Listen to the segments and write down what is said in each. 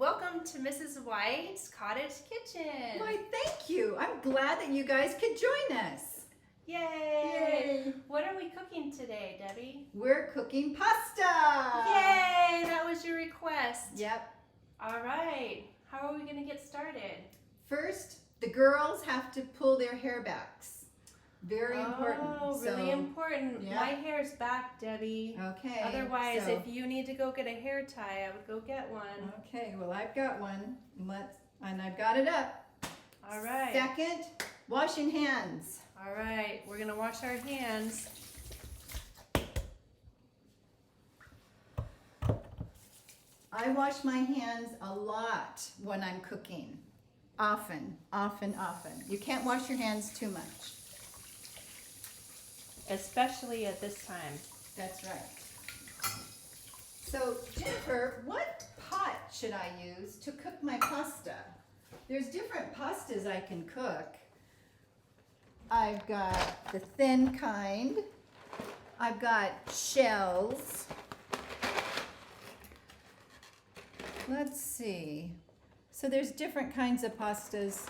welcome to Mrs. White's Cottage Kitchen. Why, thank you. I'm glad that you guys could join us. Yay! Yay. What are we cooking today, Debbie? We're cooking pasta. Yay! That was your request. Yep. All right. How are we going to get started? First, the girls have to pull their hair backs. Very important. Oh, really important. Yeah. My hair's back, Debbie. Okay. Otherwise, so- if you need to go get a hair tie, I would go get one. Okay, well, I've got one. And I've got it up. All right. Second, washing hands. All right. We're going to wash our hands. I wash my hands a lot when I'm cooking. Often. You can't wash your hands too much. Especially at this time. That's right. So, Jennifer, what pot should I use to cook my pasta? There's different pastas I can cook. I've got the thin kind. I've got shells. Let's see. So there's different kinds of pastas.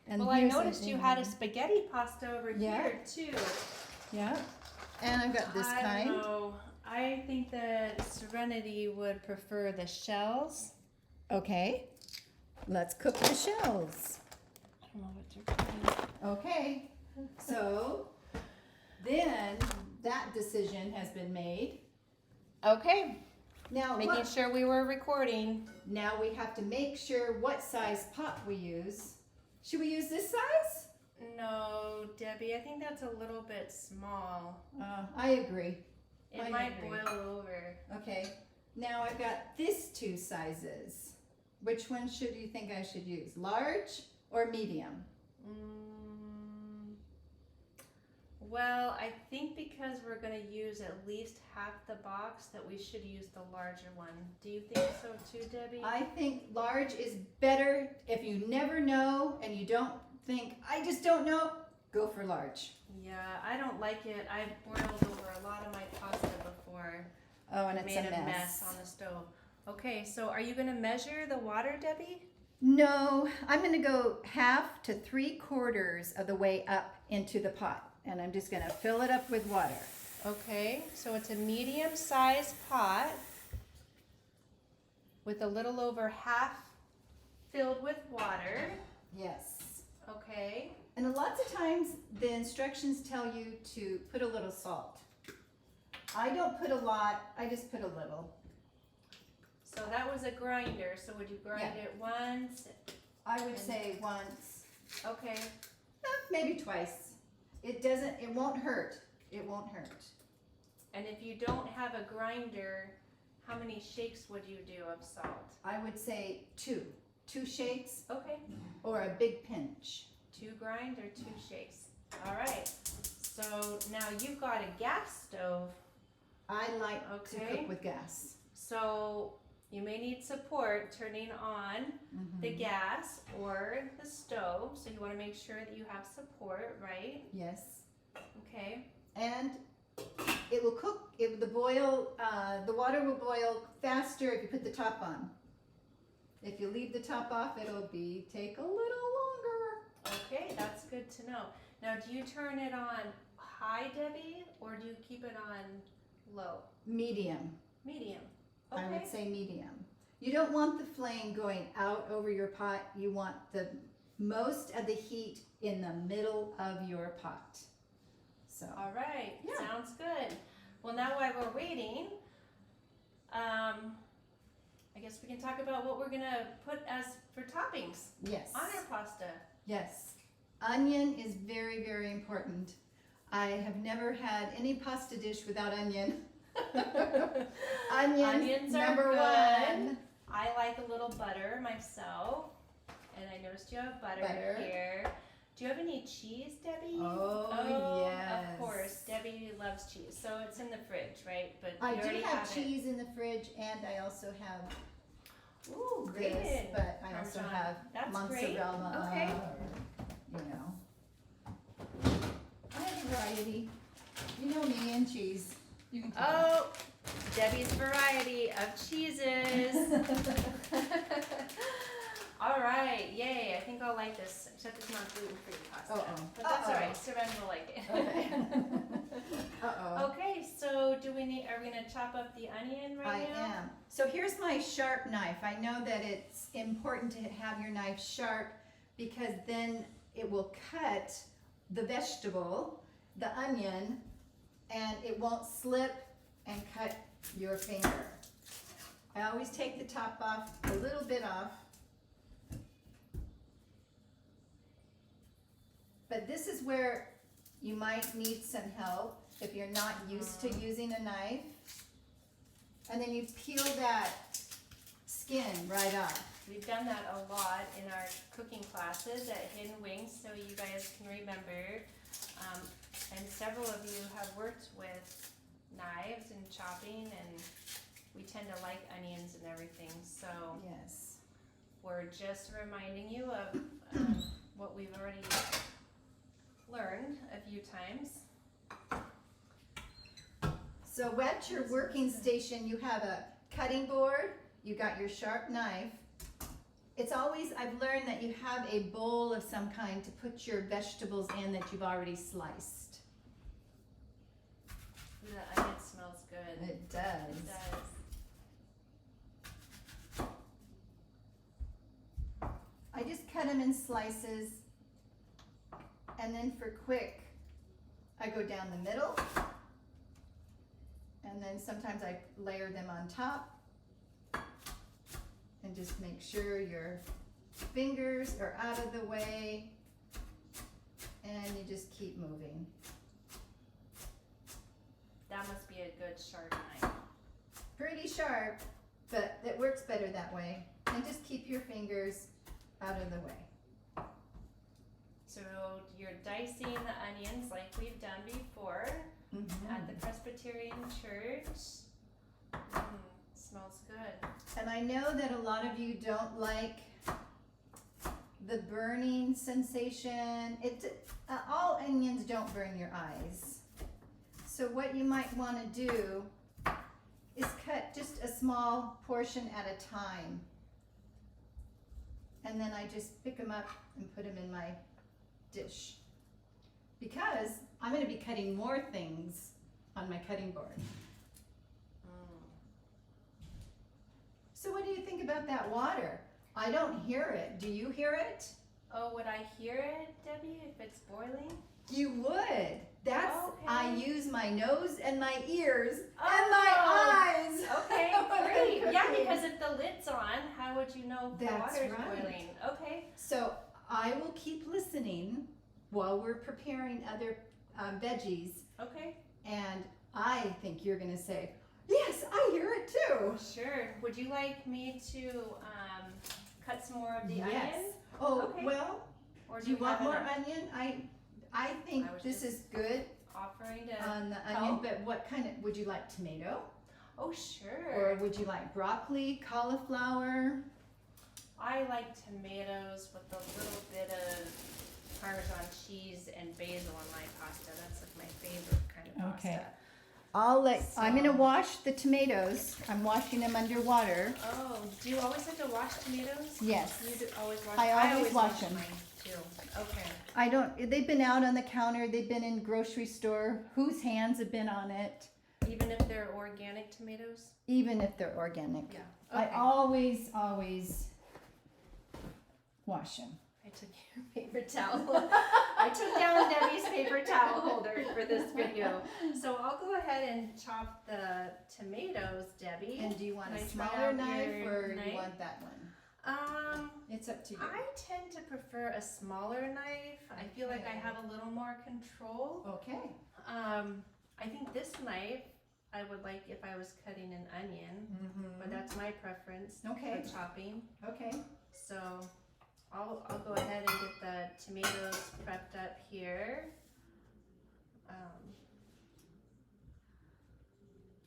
And Well, I here's noticed you had a spaghetti pasta over Yeah. here too. Yeah. And I've got this kind. I don't know. I think that Serenity would prefer the shells. Okay. Let's cook the shells. I don't know what you're doing. Okay. So then that decision has been made. Okay. Now Making sure we were recording. now we have to make sure what size pot we use. Should we use this size? No, Debbie, I think that's a little bit small. I agree. It I might agree. boil over. Okay. Now I've got these two sizes. Which one should you think I should use? Large or medium? Well, I think because we're going to use at least half the box that we should use the larger one. Do you think so too, Debbie? I think large is better. If you never know and you don't think, I just don't know, go for large. Yeah, I don't like it. I've boiled over a lot of my pasta before. Oh, and it's Made a mess. on the stove. Okay, so are you going to measure the water, Debbie? No, I'm going to go 1/2 to 3/4 of the way up into the pot. And I'm just going to fill it up with water. Okay, so it's a medium-sized pot with a little over half filled with water. Yes. Okay. And lots of times the instructions tell you to put a little salt. I don't put a lot, I just put a little. So that was a grinder. So would you grind it once? I would say once, Okay. maybe twice. It won't hurt. It won't hurt. And if you don't have a grinder, how many shakes would you do of salt? I would say 2. 2 shakes Okay. or a big pinch. 2 grind or 2 shakes. All right. So now you've got a gas stove. I like to Okay. cook with gas. So you may need support turning on the gas or the stove. So you want to make sure that you have support, right? Yes. Okay. And it will cook, the water will boil faster if you put the top on. If you leave the top off, it'll take a little longer. Okay, that's good to know. Now, do you turn it on high, Debbie, or do you keep it on low? Medium. Medium. Okay. I would say medium. You don't want the flame going out over your pot. You want the most of the heat in the middle of your pot. So, All right. Yeah. Sounds good. Well, now while we're waiting, I guess we can talk about what we're going to put as for toppings yes. on our pasta. Yes. Onion is very, very important. I have never had any pasta dish without onion. Onions are number good. 1. I like a little butter myself, and I noticed you have butter here. Do you have any cheese, Debbie? Oh, yes. Of course. Debbie loves cheese, so it's in the fridge, right? But I you do already have it. cheese in the fridge, and I also have Ooh, this, grated but I also Parmesan. have That's mozzarella. great. Okay. Or, you know. I have variety. You know me and cheese. You can tell. Oh, Debbie's variety of cheeses. like this, except it's not gluten-free pasta. Uh-oh. But that's Uh-oh. all right. Seren will like it. Okay. Uh-oh. Okay, so are we gonna chop up the onion right now? I am. So here's my sharp knife. I know that it's important to have your knife sharp because then it will cut the vegetable, the onion, and it won't slip and cut your finger. I always take the top off, a little bit off. But this is where you might need some help if you're not used to using a knife. And then you peel that skin right off. We've done that a lot in our cooking classes at Hidden Wings, so you guys can remember. And several of you have worked with knives and chopping, and we tend to like onions and everything. So Yes. we're just reminding you of what we've already learned a few times. So at your working station, you have a cutting board, you got your sharp knife. It's always, I've learned that you have a bowl of some kind to put your vegetables in that you've already sliced. The onion smells good. It does. It does. I just cut them in slices, and then for quick, I go down the middle, and then sometimes I layer them on top, and just make sure your fingers are out of the way, and you just keep moving. That must be a good sharp knife. Pretty sharp, but it works better that way. And just keep your fingers out of the way. So you're dicing the onions like we've done before at the Presbyterian Church. Smells good. And I know that a lot of you don't like the burning sensation. All onions don't burn your eyes. So what you might want to do is cut just a small portion at a time. And then I just pick them up and put them in my dish. Because I'm going to be cutting more things on my cutting board. So what do you think about that water? I don't hear it. Do you hear it? Oh, would I hear it, Debbie, if it's boiling? You would. That's, Okay. I use my nose and my ears and my eyes. Okay, great. Yeah, because if the lid's on, how would you know if the That's water's right. boiling? Okay. So I will keep listening while we're preparing other veggies, Okay. and I think you're going to say, yes, I hear it too. Sure. Would you like me to cut some more of the Yes. onion? Oh, Okay. well, Or do you we want have more enough? onion? I think I was this just is good Offering to. on the onion, help. but what kind of, would you like tomato? Oh, sure. Or would you like broccoli, cauliflower? I like tomatoes with a little bit of Parmesan cheese and basil on my pasta. That's like my favorite kind of Okay. pasta. I'm gonna So- wash the tomatoes. I'm washing them under water. Oh, do you always have to wash tomatoes? Yes. You do always wash. I always wash them. mine too. Okay. I don't, they've been out on the counter, they've been in grocery store. Whose hands have been on it? Even if they're organic tomatoes. Even if they're organic. Yeah. I Okay. always wash them. I took your paper towel. I took down Debbie's paper towel holder for this video. So I'll go ahead and chop the tomatoes, Debbie. And do you want Can a I try smaller out knife your or do knife? you want that one? It's up to you. I tend to prefer a smaller knife. I feel like I Okay. have a little more control. Okay. I think this knife I would like if I was cutting an onion, but that's my preference Okay. for chopping. Okay. So I'll go ahead and get the tomatoes prepped up here.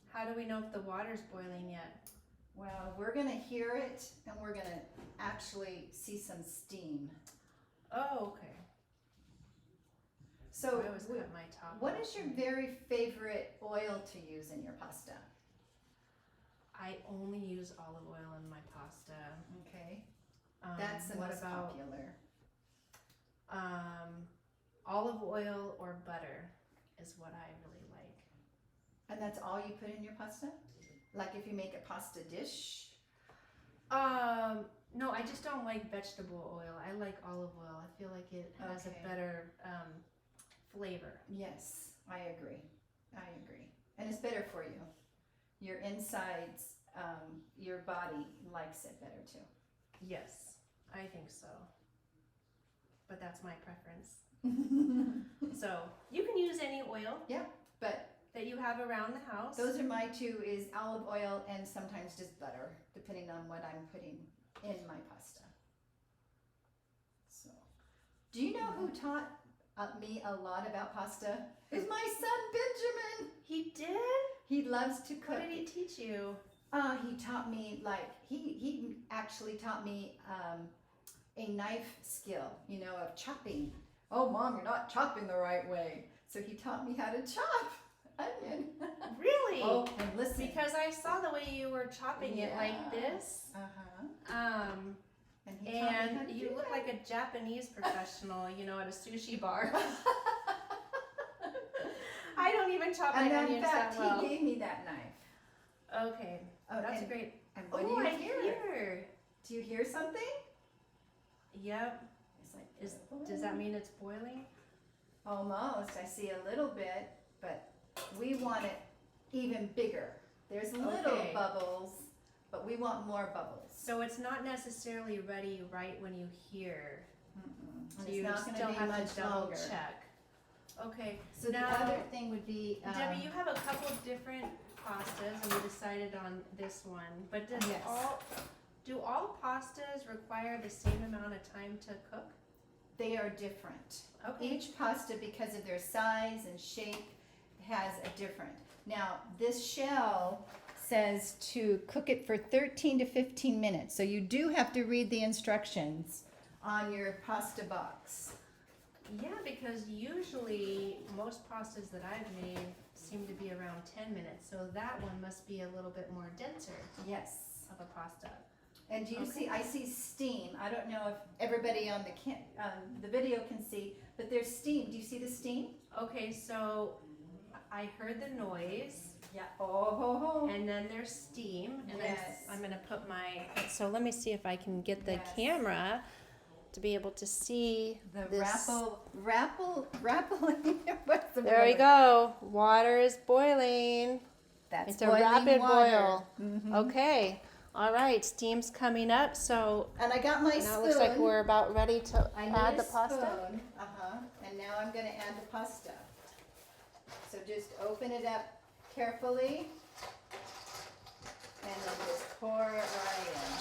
How do we know if the water's boiling yet? Well, we're gonna hear it and we're gonna actually see some steam. Oh, okay. So I always cut my top. what off. is your very favorite oil to use in your pasta? I only use olive oil in my pasta. Okay. That's the what most about popular. Olive oil or butter is what I really like. And that's all you put in your pasta? Like if you make a pasta dish? No, I just don't like vegetable oil. I like olive oil. I feel like it has Okay. a better flavor. Yes, I agree. I agree. And it's better for you. Your insides, your body likes it better too. Yes, I think so. But that's my preference. So you can use any oil. Yeah, but that you have around the house. those are my two, is olive oil and sometimes just butter, depending on what I'm putting in my pasta. So, do you know who taught me a lot about pasta? It's my son Benjamin. He did? He loves to cook. What did he teach you? He taught me, like, he actually taught me a knife skill, you know, of chopping. Oh, Mom, you're not chopping the right way. So he taught me how to chop onion. Really? Oh, and listen. Because I saw the way you were chopping it like this. Uh-huh. And he taught me how And to you do look that. like a Japanese professional, you know, at a sushi bar. I don't even chop my And in onions fact, that well. he gave me that knife. Okay, Oh, that's and, great. And what Oh, do you I hear? hear. Do you hear something? Yep. It's like, Does that mean it's boiling? almost. I see a little bit, but we want it even bigger. There's little Okay. bubbles, but we want more bubbles. So it's not necessarily ready right when you hear. Mm-mm. So And you it's not going still to be have much to double longer. check. Okay. So Now, the other thing would be, Debbie, you have a couple of different pastas, and we decided on this one. But Yes. do all pastas require the same amount of time to cook? they are different. Okay. Each pasta, because of their size and shape, has a different. Now, this shell says to cook it for 13 to 15 minutes. So you do have to read the instructions on your pasta box. Yeah, because usually most pastas that I've made seem to be around 10 minutes, so that one must be a little bit more denser Yes. of a pasta. And do you Okay. see, I see steam. I don't know if everybody on the video can see, but there's steam. Do you see the steam? Okay, so I heard the noise, Yeah. Oh, ho, ho. and then there's steam, and Yes. I'm gonna put my, so let me see if I can get the Yes. camera to be able to see The this. rappling. What's the There we word? go, water is boiling. That's It's a boiling rapid water. boil. Mhm. Okay, all right, steam's coming up, so And I got my now spoon. it looks like we're about ready to I need add a the pasta. spoon. And now I'm going to add the pasta. So just open it up carefully, and then just pour it right in.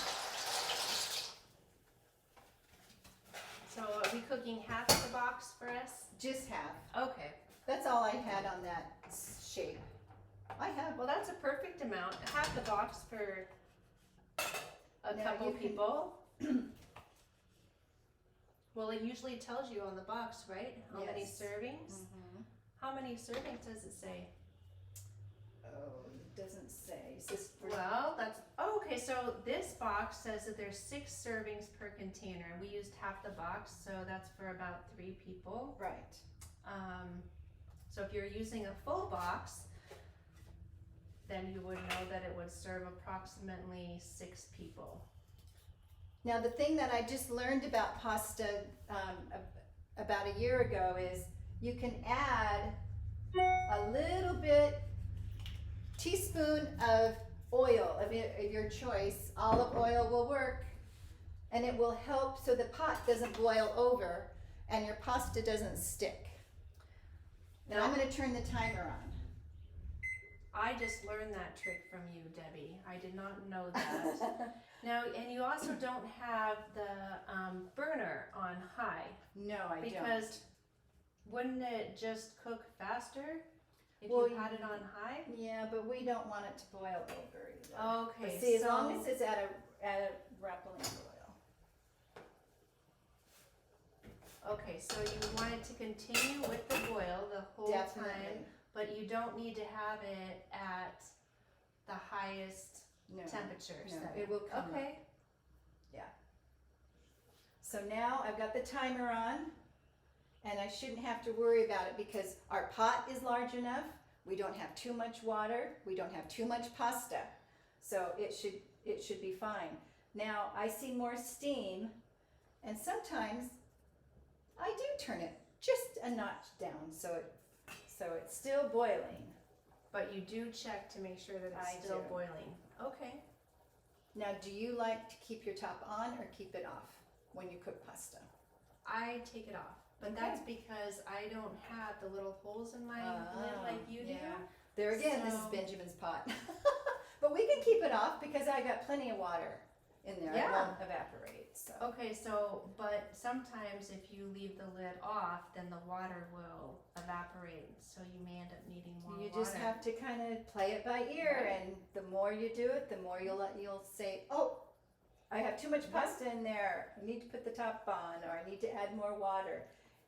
So are we cooking half of the box for us? Just half. Okay, That's all I had on that shape. I have. well, that's a perfect amount, half the box for a Now couple you can- people. Well, it usually tells you on the box, right? How many Yes. servings? Mhm. How many servings does it say? Oh, it doesn't say. It's just for Well, that's, oh, okay, so this box says that there's 6 servings per container. We used half the box, so that's for about 3 people. right. So if you're using a full box, then you would know that it would serve approximately 6 people. Now, the thing that I just learned about pasta about a year ago is you can add a little bit, teaspoon of oil of your choice. Olive oil will work, and it will help so the pot doesn't boil over and your pasta doesn't stick. Now I'm going to turn the timer on. I just learned that trick from you, Debbie. I did not know that. Now, and you also don't have the burner on high. No, I don't. Because wouldn't it just cook faster if Well, you had it on high? Yeah, but we don't want it to boil over either. Okay, But see, as so long as it's at a rappling boil. okay, so you want it to continue with the boil the whole time, Definitely. but you don't need to have it at the highest No. temperature. No, setting. it will come up. Okay. So now I've got the timer on. and I shouldn't have to worry about it because our pot is large enough. We don't have too much water. We don't have too much pasta. So it should be fine. Now I see more steam, and sometimes I do turn it just a notch down so it's still boiling. But you do check to make sure that I it's still do. boiling. Okay. Now, do you like to keep your top on or keep it off when you cook pasta? I take it off, but Okay. that's because I don't have the little holes in my lid like you do. Yeah. There again, this is So- Benjamin's pot. But we can keep it off because I got plenty of water in there. It Yeah. won't evaporate. So. Okay, so, but sometimes if you leave the lid off, then the water will evaporate, so you may end up needing more You water. just have to kind of play it by ear, Right. and the more you do it, the more you'll say, "Oh, I have too much pasta in there. I need to put the top on, or I need to add more water."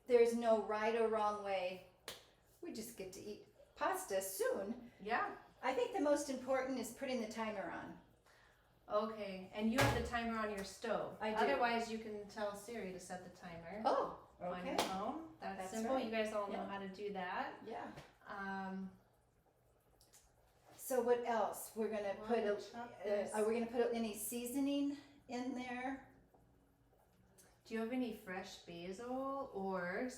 There's no right or wrong way. We just get to eat pasta soon. Yeah, I think the most important is putting the timer on. okay, and you have the timer on your stove. I do. Otherwise, you can tell Siri to set the timer Oh, on okay. your phone. That's That's simple. right. You guys all know Yeah. how to do that. Yeah. So what else? We're gonna put we'll chop this. are we gonna put any seasoning in there? Do you have any fresh basil or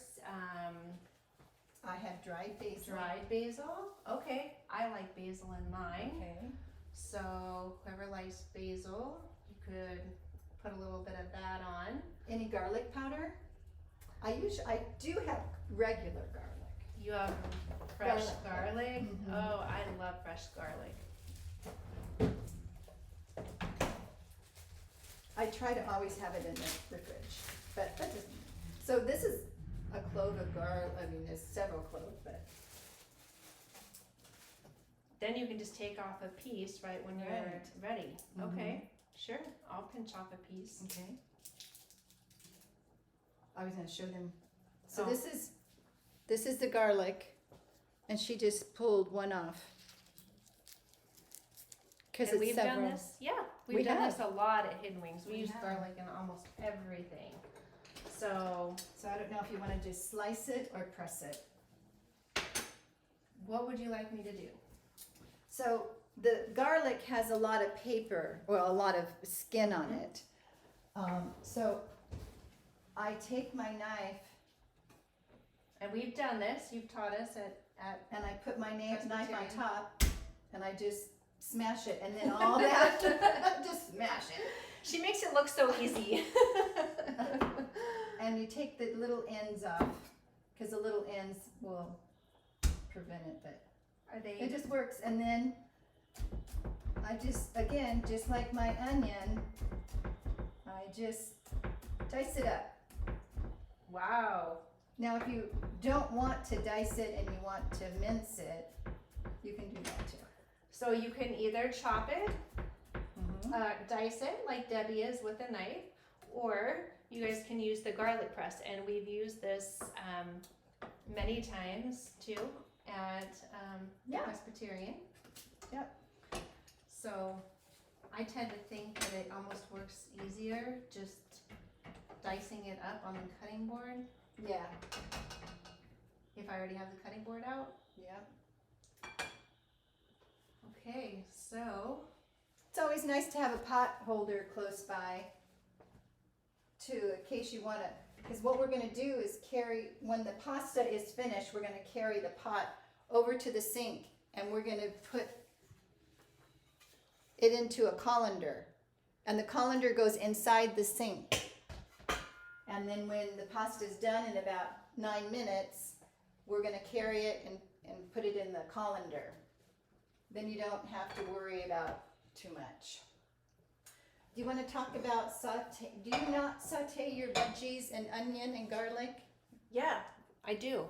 I have dried basil. dried basil? Okay, I like basil in mine. Okay. So whoever likes basil, you could put a little bit of that on. Any garlic powder? I do have regular garlic. You have fresh garlic. Mhm. Oh, I love fresh garlic. I try to always have it in the fridge, but that doesn't. So this is a clove of garlic. I mean, there's several cloves, but Then you can just take off a piece right when you're Right. ready. Mhm. Okay, sure. I'll pinch off a piece. okay. I was gonna show them. So Oh. this is the garlic, and she just pulled one off. Because And it's we've several. done this. Yeah, We we've done have. this a lot at Hidden Wings. We We use have. garlic in almost everything. So, So I don't know if you want to just slice it or press it. what would you like me to do? So the garlic has a lot of paper, well, a lot of skin on it. So I take my knife And we've done this. You've taught us at and I put my knife on Presbyterian. top and I just smash it, and then all that, just smash it. She makes it look so easy. And you take the little ends off, because the little ends will prevent it, but Are they? it just works. And then I just, again, just like my onion, I just dice it up. Wow. Now, if you don't want to dice it and you want to mince it, you can do that too. So you can either chop it, Mm-hmm. dice it like Debbie is with a knife, or you guys can use the garlic press. And we've used this many times too at Yeah. Presbyterian. Yep. So I tend to think that it almost works easier just dicing it up on the cutting board Yeah, if I already have the cutting board out. yeah. Okay, so It's always nice to have a pot holder close by too, in case you want to, because what we're going to do is carry, when the pasta is finished, we're going to carry the pot over to the sink and we're going to put it into a colander. And the colander goes inside the sink. And then when the pasta is done in about 9 minutes, we're going to carry it and put it in the colander. Then you don't have to worry about too much. Do you want to talk about saute? Do you not saute your veggies and onion and garlic? yeah, I do.